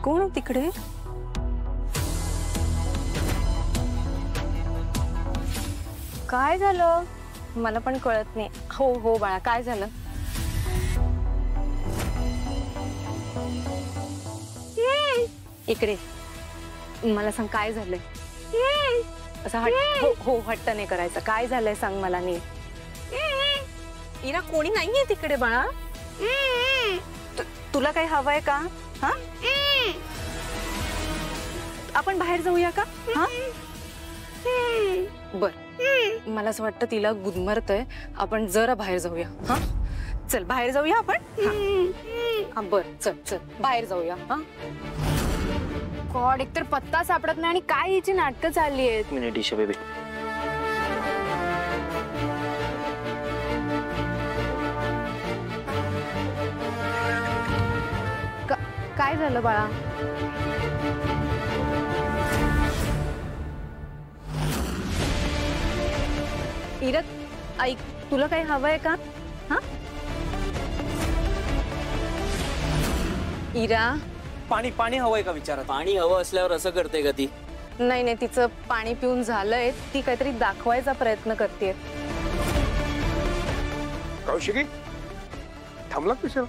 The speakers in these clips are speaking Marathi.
कोण तिकडे? काय झालं मला पण कळत नाही. हो हो बाळा, काय झालं? इकडे मला सांग, काय झालंय? असं हो हट्ट नाही करायचं. काय झालंय सांग मला नीट. इरा, कोणी नाहीये तिकडे बाळा. तुला काही हवंय का? हा, आपण बाहेर जाऊया का? हा बर, मला असं वाटतं तिला गुदमरतय. आपण जरा बाहेर जाऊया. हा चल बाहेर जाऊया आपण. हा बर, चल चल बाहेर जाऊया. हा गॉड, एकतर पत्ता सापडत नाही आणि काय हिची नाटकं चालली आहेत. एक मिनिट ईशा बेबी. काय झालं बाळा? इरा, ऐक, तुला काही हवंय का? हा इरा, पाणी पाणी हवंय का विचारा. पाणी हवं असल्यावर असं करते का ती? नाही नाही, तिचं पाणी पिऊन झालंय. ती काहीतरी दाखवायचा प्रयत्न करते. कौशिकी, थांबला कशा?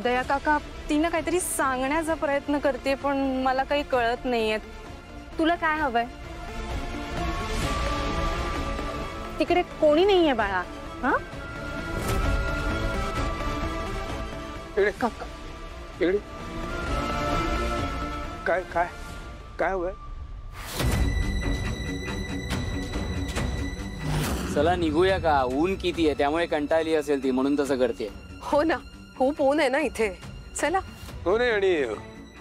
दया काका, तिनं काहीतरी सांगण्याचा प्रयत्न करते पण मला काही कळत नाहीये. तुला काय हवंय? तिकडे कोणी नाहीये बाळा. हा इकडे काका, इकडे. काय काय काय हवंय? चला निघूया का? ऊन किती आहे, त्यामुळे कंटाळली असेल ती, म्हणून तसं करते. हो ना, खूप ऊन आहे ना इथे. चला. हो नाही, आणि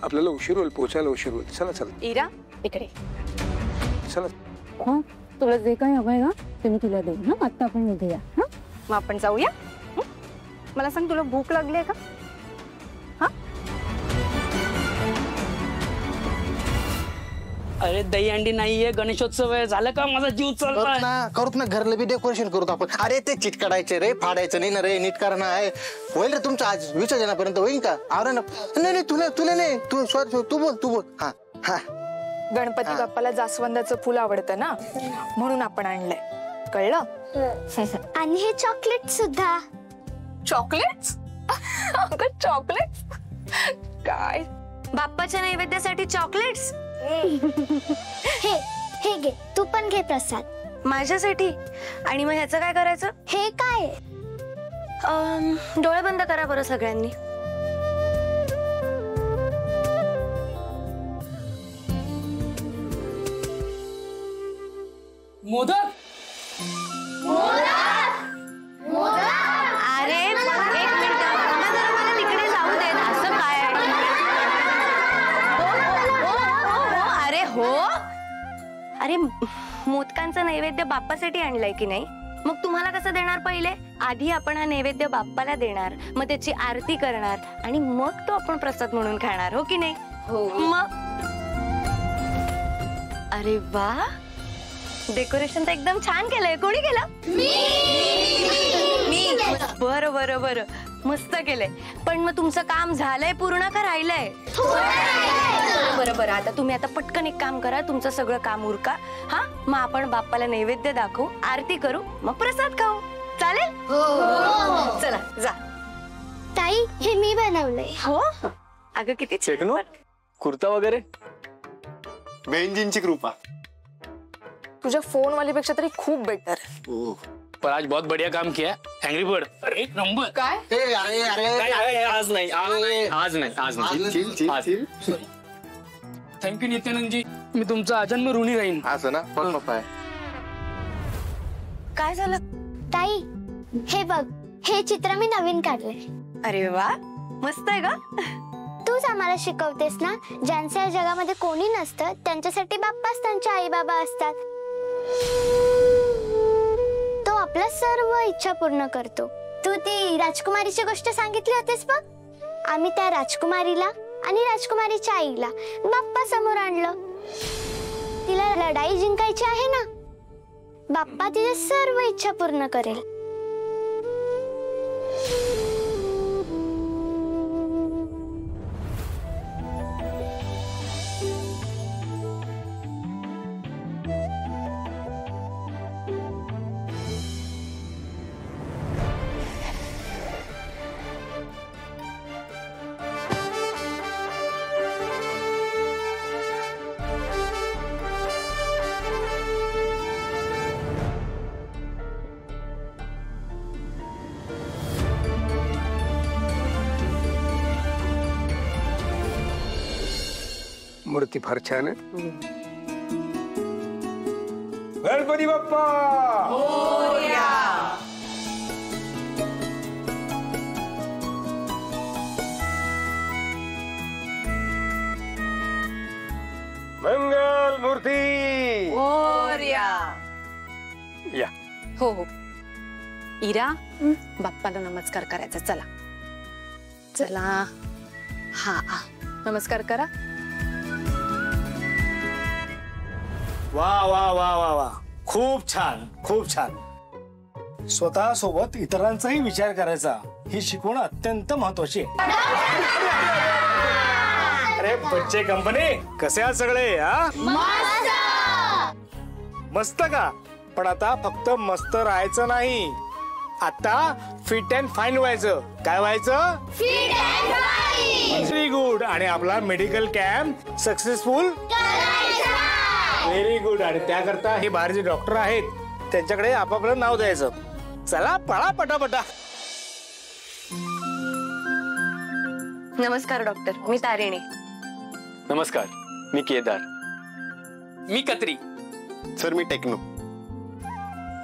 आपल्याला उशीर होईल, पोचायला उशीर होईल. चला चला. इरा, इकडे चला. हा, तुला जे काही हवंय ना ते मी तुला देईन. ना आता आपण निघूया. हा मग आपण जाऊया. मला सांग, तुला भूक लागली आहे का? हा, अरे दही अंडी नाहीये, गणेशोत्सव आहे. झालं का? माझा जीव चालला ना. करूत ना, घरला बी डेकोरेशन करूत आपण. अरे ते चिटकाडायचे रे, फाडायचं नाही ना रे, नीट करणं आहे. होईल रे तुमचं आज विसर्जनापर्यंत होईल का? आवरा ना. नाही नाही, तुला नाही, तू बोल. हा हा. गणपती बाप्पाला जास्वंदाचं फुल आवडतं ना, म्हणून आपण आणलंय. कळलं? आणि हे चॉकलेट सुद्धा. चॉकलेट्स? चॉकलेट्स काय? बाप्पाच्या नैवेद्यासाठी चॉकलेट्स? हे घे, तू पण घे प्रसाद माझ्यासाठी. आणि मग ह्याचं काय करायचं? हे काय? डोळे बंद करा बरं सगळ्यांनी. मोदक. अरे एक मिनिट, मला तिकडे जाऊ दे. असं काय? अरे हो, अरे मोदकांचा नैवेद्य बाप्पासाठी आणलाय की नाही? मग तुम्हाला कसं देणार? पहिले आधी आपण हा नैवेद्य बाप्पाला देणार, मग त्याची आरती करणार आणि मग तो आपण प्रसाद म्हणून खाणार. हो की नाही? हो. मग अरे वा, डेकोरेशन तर एकदम छान केलंय. कोणी केलं? मी. बरं बरं बरं, मस्त केलंय. पण मग तुमचं काम झालंय पूर्ण का राहिलंय? बरं बरं, आता तुम्ही आता पटकन एक काम करा, तुमचं सगळं काम उरका. हा, मग आपण बाप्पाला नैवेद्य दाखवू, आरती करू, मग प्रसाद खाऊ. चालेल? चला जा. ताई, हे मी बनवलंय. हो अगं, किती छान. कुर्ता वगैरे? बहनजींची कृपा. तुझ्या फोन वालीपेक्षा तरी खूप बेटर. पर आज बहुत बढ़िया काम किया. एंग्री बर्ड एक नंबर. काय? अरे अरे आज नाही. थँक्यू नित्यानंद जी, मी तुमचा अजन्म ऋणी राहीन. असं ना, पण पाय. काय झालं? ताई, हे बघ, हे चित्र मी नवीन काढलंय. अरे वा, मस्त आहे का? तूच आम्हाला शिकवतेस ना, ज्यांच्या या जगामध्ये कोणी नसतं त्यांच्यासाठी बाप्पाच त्यांचे आई बाबा असतात. तो आपल्या सर्व इच्छा पूर्ण करतो. तू ती राजकुमारीची गोष्ट सांगितली होतीस बघ. आम्ही त्या राजकुमारीला आणि राजकुमारीच्या आईला बाप्पा समोर आणलं. तिला लढाई जिंकायची आहे ना, बाप्पा तिचे सर्व इच्छा पूर्ण करेल. मूर्ती फार छान आहे. गणपती बाप्पा मंगल मूर्ती या. हो हो. इरा, बाप्पाला नमस्कार करायचा. चला चला. हा नमस्कार करा. वा वा वा वा वा, खूप छान खूप छान. स्वतः सोबत इतरांचाही विचार करायचा ही शिकवण अत्यंत महत्वाची आहे. अरे बच्चे कंपनी कसे आहात सगळे? मस्त का? पण आता फक्त मस्त राहायचं नाही, आता फिट अँड फाईन व्हायचं. काय व्हायचं? Very good. आणि आपला medical camp successful. Very good. आणि त्याकरता हे बाहेरचे डॉक्टर आहेत, त्यांच्याकडे आपापलं नाव द्यायचं. चला पळा पटापटा. नमस्कार डॉक्टर, मी तारिणी. नमस्कार, मी केदार. मी कत्री. सर मी टेक्नो.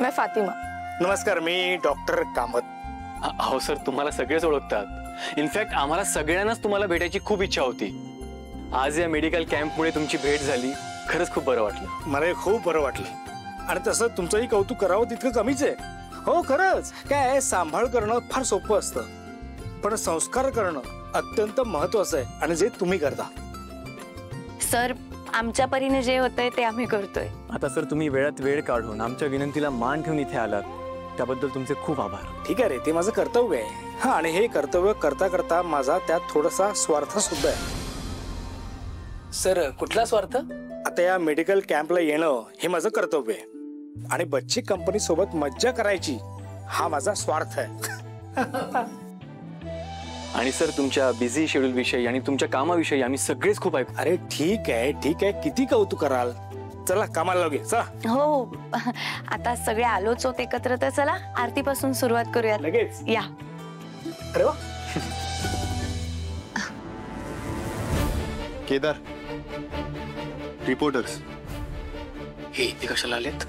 मैं फातिमा. नमस्कार, मी डॉक्टर कामत. हो सर, तुम्हाला सगळेच ओळखतात. इनफॅक्ट आम्हाला सगळ्यांनाच तुम्हाला भेटायची खूप इच्छा होती. आज या मेडिकल कॅम्पमुळे तुमची भेट झाली, खरंच खूप बरं वाटलं. मला खूप बरं वाटलं. आणि तसं तुमचंही कौतुक करावं तितकं कमीच आहे. हो खरंच, काय सांभाळ करणं फार सोपं असतं, पण संस्कार करणं अत्यंत महत्वाचं आहे, आणि जे तुम्ही करता. सर, आमच्या परीने जे होतंय ते आम्ही करतोय. आता सर, तुम्ही वेळात वेळ काढून आमच्या विनंतीला मान ठेवून इथे आलात, त्याबद्दल तुमचे खूप आभार. ठीक आहे रे, ते माझं कर्तव्य आहे. हा, आणि हे कर्तव्य करता करता माझा त्यात थोडासा स्वार्थ सुद्धा आहे. सर, कुठला स्वार्थ? आता या मेडिकल कॅम्पला येणं हे माझं कर्तव्य आहे, आणि बच्ची कंपनी सोबत मज्जा करायची हा माझा स्वार्थ आहे. आणि सर, तुमच्या बिझी शेड्यूल विषयी आणि तुमच्या कामाविषयी आम्ही सगळेच खूप ऐकू. अरे ठीक आहे ठीक आहे, किती कौतुक कराल. चला कामाला लागे. चला. हो, आता सगळे आलोच होत एकत्र, तर चला आरतीपासून सुरुवात करूया. लगेच या. अरे वा. केदार, रिपोर्टर्स हे इथे कशाला आलेत?